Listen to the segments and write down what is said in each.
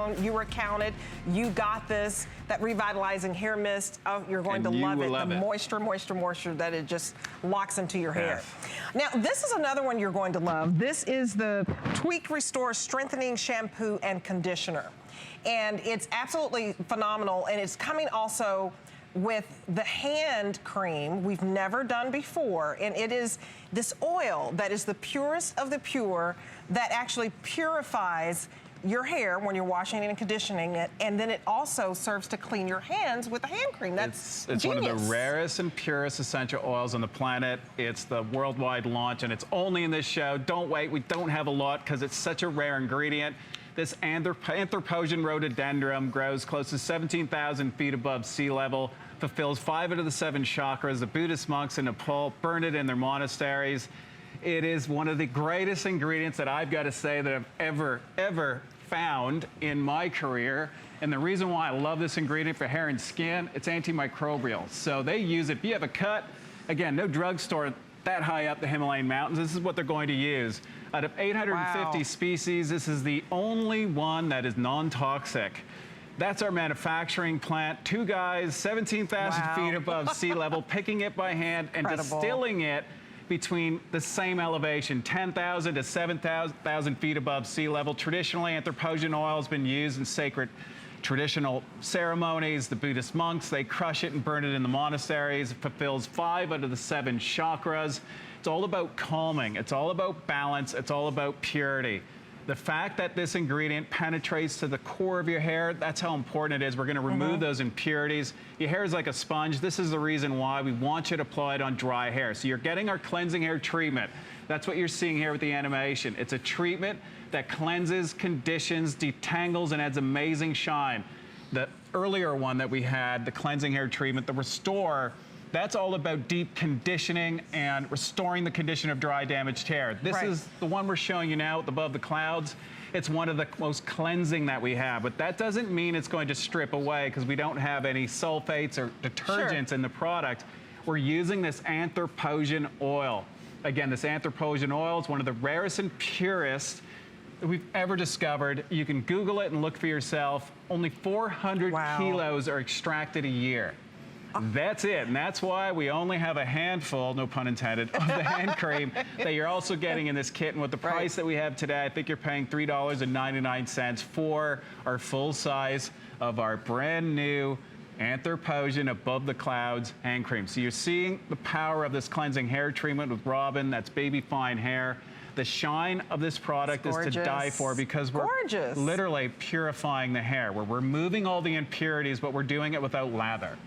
known. You were counted. You got this. That revitalizing hair mist. Oh, you're going to love it. The moisture that it just locks into your hair. Now, this is another one you're going to love. This is the Tweak Restore Strengthening Shampoo and Conditioner. And it's absolutely phenomenal. And it's coming also with the hand cream we've never done before. And it is this oil that is the purest of the pure that actually purifies your hair when you're washing and conditioning it, and then it also serves to clean your hands with the hand cream. That's it's one of the rarest and purest essential oils on the planet. It's the worldwide launch, and it's only in this show. Don't wait, we don't have a lot because it's such a rare ingredient. This Anthropogene rhododendron grows close to 17,000 feet above sea level, fulfills 5 out of the 7 chakras. The Buddhist monks in Nepal burn it in their monasteries. It is one of the greatest ingredients that I've got to say that I've ever found in my career. And the reason why I love this ingredient for hair and skin, it's antimicrobial. So they use it. If you have a cut, again, no drugstore that high up the Himalayan mountains, this is what they're going to use. Out of 850 species, this is the only one that is non-toxic. That's our manufacturing plant. 2 guys, 17,000 feet above sea level, picking it by hand and distilling it between the same elevation, 10,000 to 7,000 feet above sea level. Traditionally, Anthropogene oil has been used in sacred traditional ceremonies. The Buddhist monks, they crush it and burn it in the monasteries. It fulfills 5 out of the 7 chakras. It's all about calming. It's all about balance. It's all about purity. The fact that this ingredient penetrates to the core of your hair, that's how important it is. We're gonna remove those impurities. Your hair is like a sponge. This is the reason why we want you to apply it on dry hair. So you're getting our cleansing hair treatment. That's what you're seeing here with the animation. It's a treatment that cleanses, conditions, detangles, and adds amazing shine. The earlier one that we had, the cleansing hair treatment, the Restore, that's all about deep conditioning and restoring the condition of dry, damaged hair. This is the one we're showing you now above the clouds. It's one of the most cleansing that we have, but that doesn't mean it's going to strip away because we don't have any sulfates or detergents in the product. We're using this Anthropogene oil. Again, this Anthropogene oil is one of the rarest and purest that we've ever discovered. You can Google it and look for yourself. Only 400 kilos are extracted a year. That's it, and that's why we only have a handful, no pun intended, of the hand cream that you're also getting in this kit. And with the price that we have today, I think you're paying $3.99 for our full size of our brand new Anthropogene Above the Clouds hand cream. So you're seeing the power of this cleansing hair treatment with Robin. That's baby fine hair. The shine of this product is to die for because we're literally purifying the hair. We're removing all the impurities, but we're doing it without lather.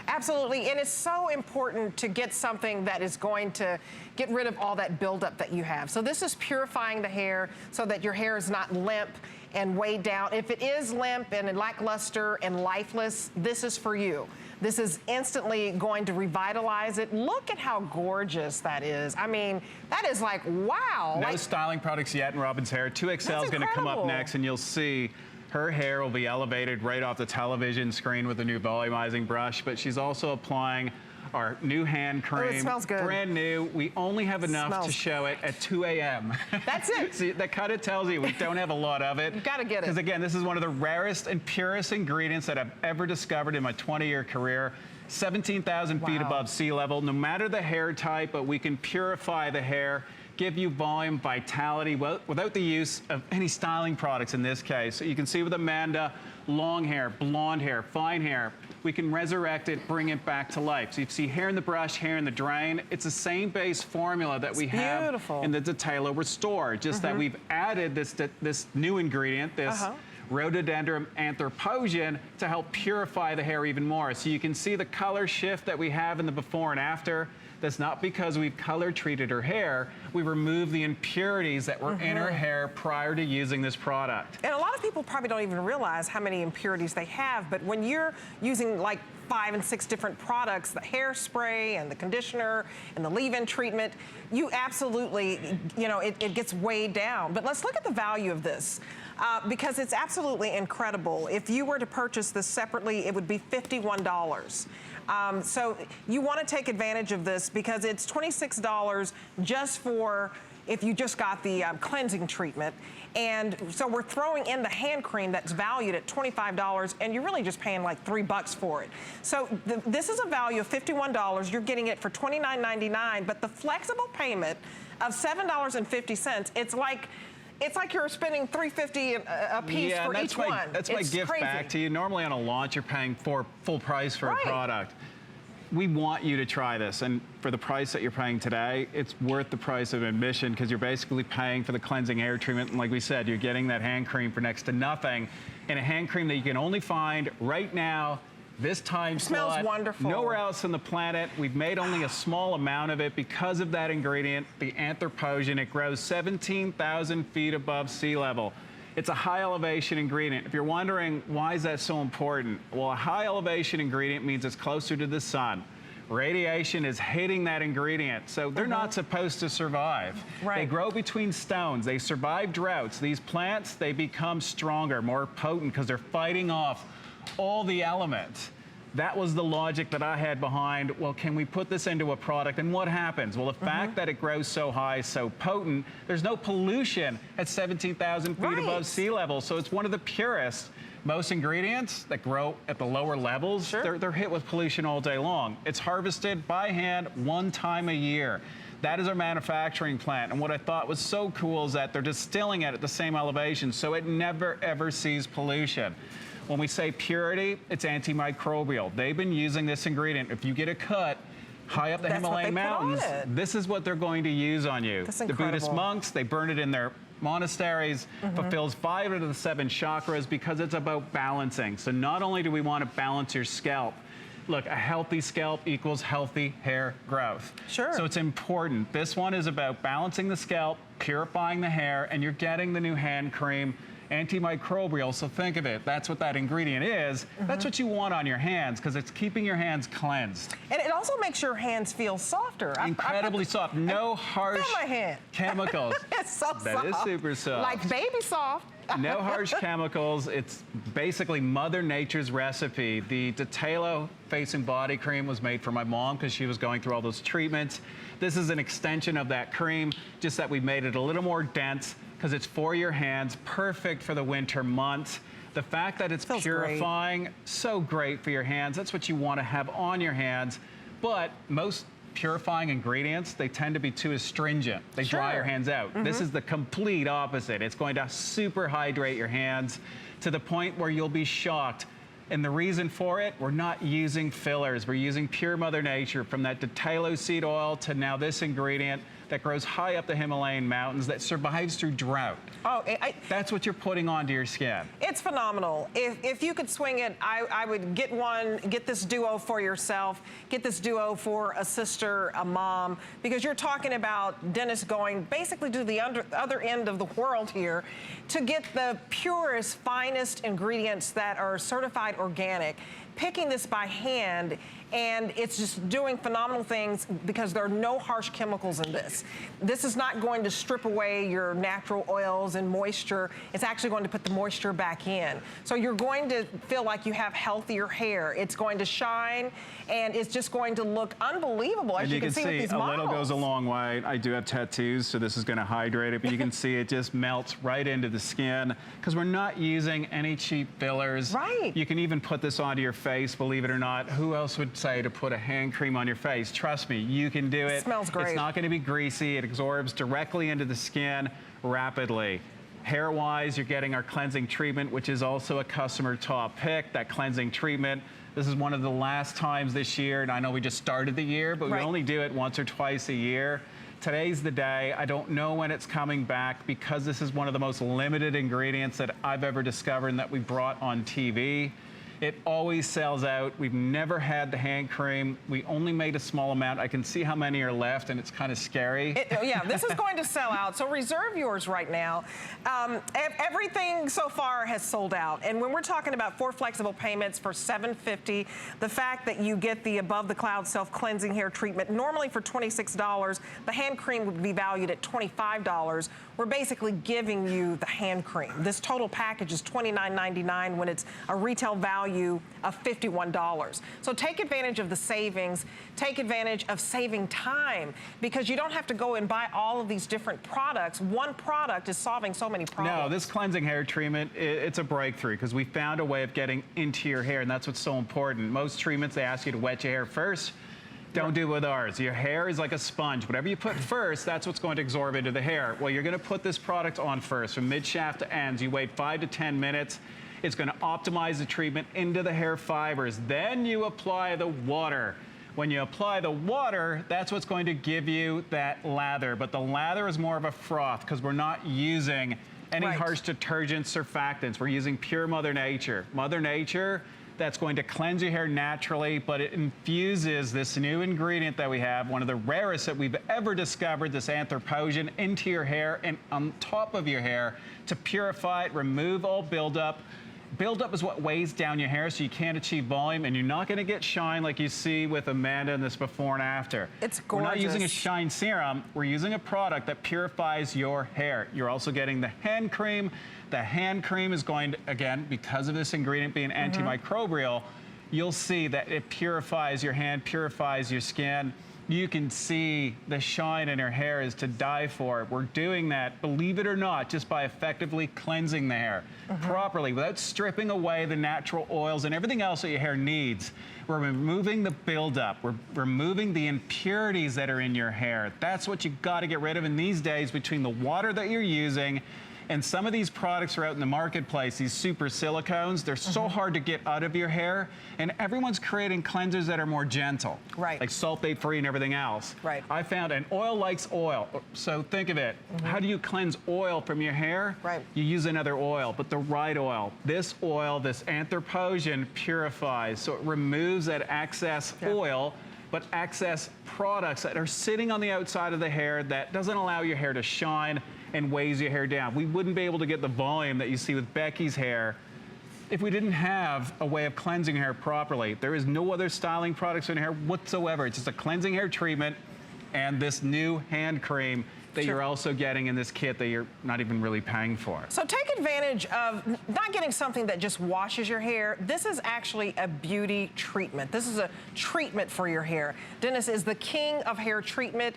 Absolutely, and it's so important to get something that is going to get rid of all that buildup that you have. So this is purifying the hair so that your hair is not limp and weighed down. If it is limp and lackluster and lifeless, this is for you. This is instantly going to revitalize it. Look at how gorgeous that is. I mean, that is like, wow. No styling products yet in Robin's hair. 2XL is gonna come up next and you'll see her hair will be elevated right off the television screen with a new volumizing brush, but she's also applying our new hand cream. Oh, it smells good. Brand new. We only have enough to show it at 2 a.m. That's it. See, that kind of tells you we don't have a lot of it. You gotta get it. Because again, this is one of the rarest and purest ingredients that I've ever discovered in my 20-year career. 17,000 feet above sea level, no matter the hair type, but we can purify the hair, give you volume, vitality, without the use of any styling products in this case. So you can see with Amanda, long hair, blonde hair, fine hair, we can resurrect it, bring it back to life. So you see hair in the brush, hair in the drain. It's the same base formula that we have in the Untitled Restore, just that we've added this new ingredient, this rhododendron Anthropogene, to help purify the hair even more. So you can see the color shift that we have in the before and after. That's not because we've color treated her hair. We removed the impurities that were in her hair prior to using this product. And a lot of people probably don't even realize how many impurities they have, but when you're using like 5 and 6 different products, the hairspray and the conditioner and the leave-in treatment, you absolutely, you know, it gets weighed down. But let's look at the value of this. Because it's absolutely incredible. If you were to purchase this separately, it would be $51. So you want to take advantage of this because it's $26 just for if you just got the cleansing treatment. And so we're throwing in the hand cream that's valued at $25, and you're really just paying like $3 for it. So this is a value of $51. You're getting it for $29.99, but the flexible payment of $7.50, it's like you're spending $3.50 a piece for each one. That's my gift back to you. Normally on a launch, you're paying full price for a product. We want you to try this, and for the price that you're paying today, it's worth the price of admission because you're basically paying for the cleansing hair treatment, and like we said, you're getting that hand cream for next to nothing, and a hand cream that you can only find right now, this time slot. Smells wonderful. Nowhere else on the planet. We've made only a small amount of it because of that ingredient, the anthropogen. It grows 17,000 feet above sea level. It's a high elevation ingredient. If you're wondering why is that so important, well, a high elevation ingredient means it's closer to the sun. Radiation is hitting that ingredient, so they're not supposed to survive. They grow between stones. They survive droughts. These plants, they become stronger, more potent because they're fighting off all the elements. That was the logic that I had behind, well, can we put this into a product? And what happens? Well, the fact that it grows so high, so potent, there's no pollution at 17,000 feet above sea level. So it's one of the purest. Most ingredients that grow at the lower levels, they're hit with pollution all day long. It's harvested by hand 1 time a year. That is our manufacturing plant. And what I thought was so cool is that they're distilling it at the same elevation, so it never, ever sees pollution. When we say purity, it's antimicrobial. They've been using this ingredient. If you get a cut high up the Himalayan mountains, this is what they're going to use on you. The Buddhist monks, they burn it in their monasteries, fulfills 5 of the 7 chakras because it's about balancing. So not only do we want to balance your scalp, look, a healthy scalp equals healthy hair growth. So it's important. This one is about balancing the scalp, purifying the hair, and you're getting the new hand cream, antimicrobial, so think of it, that's what that ingredient is. That's what you want on your hands because it's keeping your hands cleansed. And it also makes your hands feel softer. Incredibly soft. No harsh chemicals. It's so soft. That is super soft. Like baby soft. No harsh chemicals. It's basically Mother Nature's recipe. The Detalo face and body cream was made for my mom because she was going through all those treatments. This is an extension of that cream, just that we made it a little more dense because it's for your hands, perfect for the winter months. The fact that it's purifying, so great for your hands. That's what you want to have on your hands. But most purifying ingredients, they tend to be too astringent. They dry your hands out. This is the complete opposite. It's going to super hydrate your hands to the point where you'll be shocked. And the reason for it, we're not using fillers. We're using pure Mother Nature, from that Detalo seed oil to now this ingredient that grows high up the Himalayan mountains that survives through drought. That's what you're putting onto your skin. It's phenomenal. If you could swing it, I would get this duo for yourself, get this duo for a sister, a mom, because you're talking about Dennis going basically to the other end of the world here to get the purest, finest ingredients that are certified organic, picking this by hand, and it's just doing phenomenal things because there are no harsh chemicals in this. This is not going to strip away your natural oils and moisture. It's actually going to put the moisture back in. So you're going to feel like you have healthier hair. It's going to shine, and it's just going to look unbelievable, as you can see with these models. A little goes a long way. I do have tattoos, so this is going to hydrate it, but you can see it just melts right into the skin because we're not using any cheap fillers. You can even put this onto your face, believe it or not. Who else would say to put a hand cream on your face? Trust me, you can do it. It smells great. It's not going to be greasy. It absorbs directly into the skin rapidly. Hair-wise, you're getting our cleansing treatment, which is also a customer top pick, that cleansing treatment. This is one of the last times this year, and I know we just started the year, but we only do it once or twice a year. Today's the day. I don't know when it's coming back because this is one of the most limited ingredients that I've ever discovered and that we brought on TV. It always sells out. We've never had the hand cream. We only made a small amount. I can see how many are left, and it's kind of scary. Yeah, this is going to sell out, so reserve yours right now. Everything so far has sold out, and when we're talking about 4 flexible payments for $7.50, the fact that you get the Above the Cloud self-cleansing hair treatment, normally for $26, the hand cream would be valued at $25. We're basically giving you the hand cream. This total package is $29.99 when it's a retail value value of $51. So take advantage of the savings, take advantage of saving time, because you don't have to go and buy all of these different products. One product is solving so many problems. No, this cleansing hair treatment, it's a breakthrough because we found a way of getting into your hair, and that's what's so important. Most treatments, they ask you to wet your hair first. Don't do it with ours. Your hair is like a sponge. Whatever you put first, that's what's going to absorb into the hair. Well, you're going to put this product on first from mid-shaft to ends. You wait 5 to 10 minutes. It's going to optimize the treatment into the hair fibers. Then you apply the water. When you apply the water, that's what's going to give you that lather. But the lather is more of a froth because we're not using any harsh detergents, surfactants. We're using pure Mother Nature. Mother Nature, that's going to cleanse your hair naturally, but it infuses this new ingredient that we have, one of the rarest that we've ever discovered, this anthropogen, into your hair and on top of your hair to purify it, remove all buildup. Buildup is what weighs down your hair, so you can't achieve volume, and you're not going to get shine like you see with Amanda in this before and after. It's gorgeous. We're not using a shine serum. We're using a product that purifies your hair. You're also getting the hand cream. The hand cream is going to, again, because of this ingredient being antimicrobial, you'll see that it purifies your hand, purifies your skin. You can see the shine in her hair is to die for. We're doing that, believe it or not, just by effectively cleansing the hair properly without stripping away the natural oils and everything else that your hair needs. We're removing the buildup. We're removing the impurities that are in your hair. That's what you got to get rid of in these days between the water that you're using and some of these products are out in the marketplace, these super silicones, they're so hard to get out of your hair, and everyone's creating cleansers that are more gentle. Right. Like sulfate-free and everything else. Right. I found, and oil likes oil. So think of it. How do you cleanse oil from your hair? Right. You use another oil, but the right oil. This oil, this anthropogen, purifies, so it removes that excess oil, but excess products that are sitting on the outside of the hair that doesn't allow your hair to shine and weighs your hair down. We wouldn't be able to get the volume that you see with Becky's hair if we didn't have a way of cleansing hair properly. There is no other styling products in hair whatsoever. It's just a cleansing hair treatment and this new hand cream that you're also getting in this kit that you're not even really paying for. So take advantage of not getting something that just washes your hair. This is actually a beauty treatment. This is a treatment for your hair. Dennis is the king of hair treatment.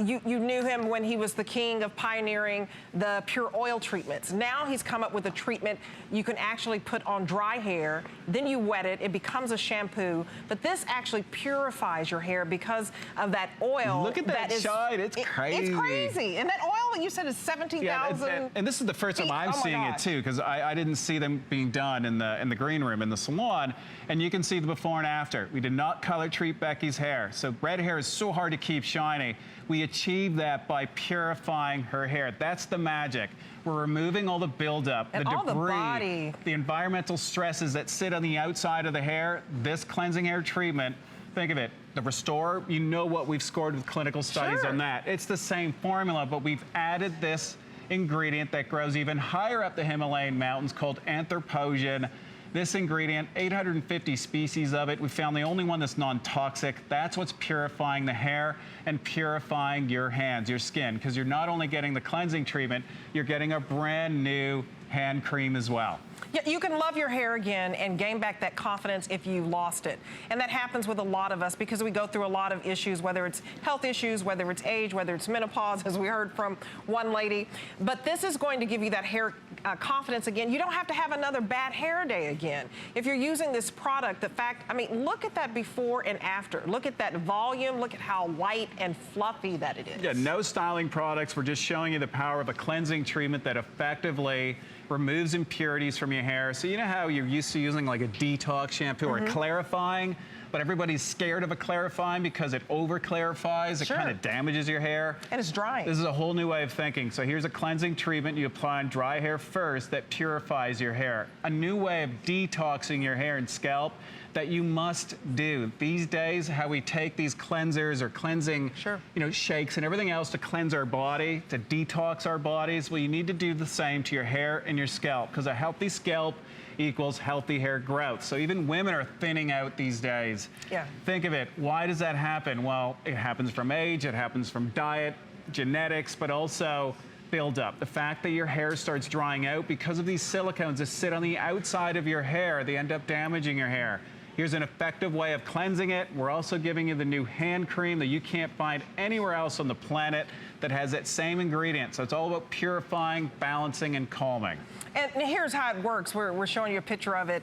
You knew him when he was the king of pioneering the pure oil treatments. Now he's come up with a treatment you can actually put on dry hair, then you wet it, it becomes a shampoo, but this actually purifies your hair because of that oil. Look at that shine, it's crazy. It's crazy. And that oil that you said is 17,000. And this is the first time I'm seeing it too, because I didn't see them being done in the green room, in the salon. And you can see the before and after. We did not color treat Becky's hair. So red hair is so hard to keep shiny. We achieved that by purifying her hair. That's the magic. We're removing all the buildup, and the all debris, the environmental stresses that sit on the outside of the hair. This cleansing hair treatment, think of it, the Restore, you know what we've scored with clinical studies on that. It's the same formula, but we've added this ingredient that grows even higher up the Himalayan mountains called anthropogen. This ingredient, 850 species of it. We found the only one that's non-toxic. That's what's purifying the hair and purifying your hands, your skin, because you're not only getting the cleansing treatment, you're getting a brand new hand cream as well. Yeah, you can love your hair again and gain back that confidence if you lost it. And that happens with a lot of us because we go through a lot of issues, whether it's health issues, whether it's age, whether it's menopause, as we heard from one lady. But this is going to give you that hair confidence again. You don't have to have another bad hair day again. If you're using this product, the fact, I mean, look at that before and after. Look at that volume. Look at how light and fluffy that it is. Yeah, no styling products. We're just showing you the power of a cleansing treatment that effectively removes impurities from your hair. So you know how you're used to using like a detox shampoo or a clarifying, but everybody's scared of a clarifying because it over clarifies, it kind of damages your hair. And it's drying. This is a whole new way of thinking. So here's a cleansing treatment you apply on dry hair first that purifies your hair. A new way of detoxing your hair and scalp that you must do. These days, how we take these cleansers or cleansing, you know, shakes and everything else to cleanse our body, to detox our bodies, well, you need to do the same to your hair and your scalp, because a healthy scalp equals healthy hair growth. So even women are thinning out these days. Yeah. Think of it. Why does that happen? Well, it happens from age, it happens from diet, genetics, but also buildup, the fact that your hair starts drying out because of these silicones that sit on the outside of your hair. They end up damaging your hair. Here's an effective way of cleansing it. We're also giving you the new hand cream that you can't find anywhere else on the planet that has that same ingredient. So it's all about purifying, balancing, and calming. And here's how it works. We're showing you a picture of it.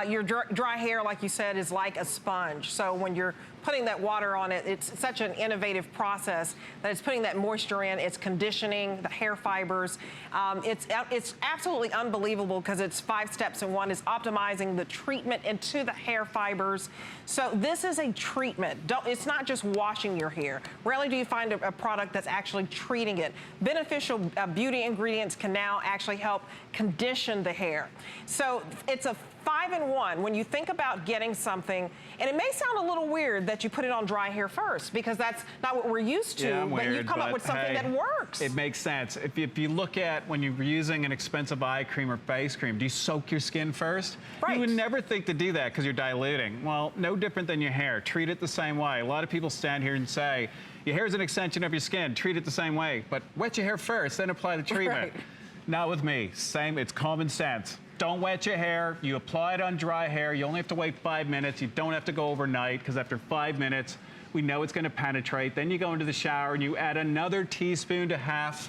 Your dry hair, like you said, is like a sponge. So when you're putting that water on it, it's such an innovative process that it's putting that moisture in, it's conditioning the hair fibers. It's absolutely unbelievable because it's 5 steps in one. It's optimizing the treatment into the hair fibers. So this is a treatment. It's not just washing your hair. Rarely do you find a product that's actually treating it. Beneficial beauty ingredients can now actually help condition the hair. So it's a 5-in-1 when you think about getting something, and it may sound a little weird that you put it on dry hair first because that's not what we're used to, yeah, but you come up with something that works. It makes sense. If you look at when you're using an expensive eye cream or face cream, do you soak your skin first? Right. You would never think to do that because you're diluting. Well, no different than your hair. Treat it the same way. A lot of people stand here and say, your hair is an extension of your skin. Treat it the same way, but wet your hair first, then apply the treatment. Right. Not with me. Same, it's common sense. Don't wet your hair. You apply it on dry hair. You only have to wait 5 minutes. You don't have to go overnight because after 5 minutes, we know it's going to penetrate. Then you go into the shower and you add another teaspoon to half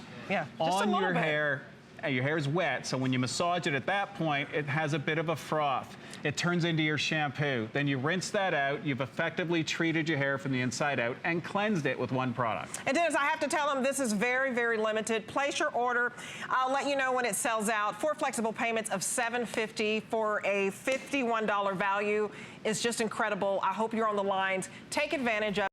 on your hair. Your hair is wet, so when you massage it at that point, it has a bit of a froth. It turns into your shampoo. Then you rinse that out. You've effectively treated your hair from the inside out and cleansed it with one product. And Dennis, I have to tell them this is very, very limited. Place your order. I'll let you know when it sells out. 4 flexible payments of $750 for a $51 value is just incredible. I hope you're on the lines. Take advantage of it.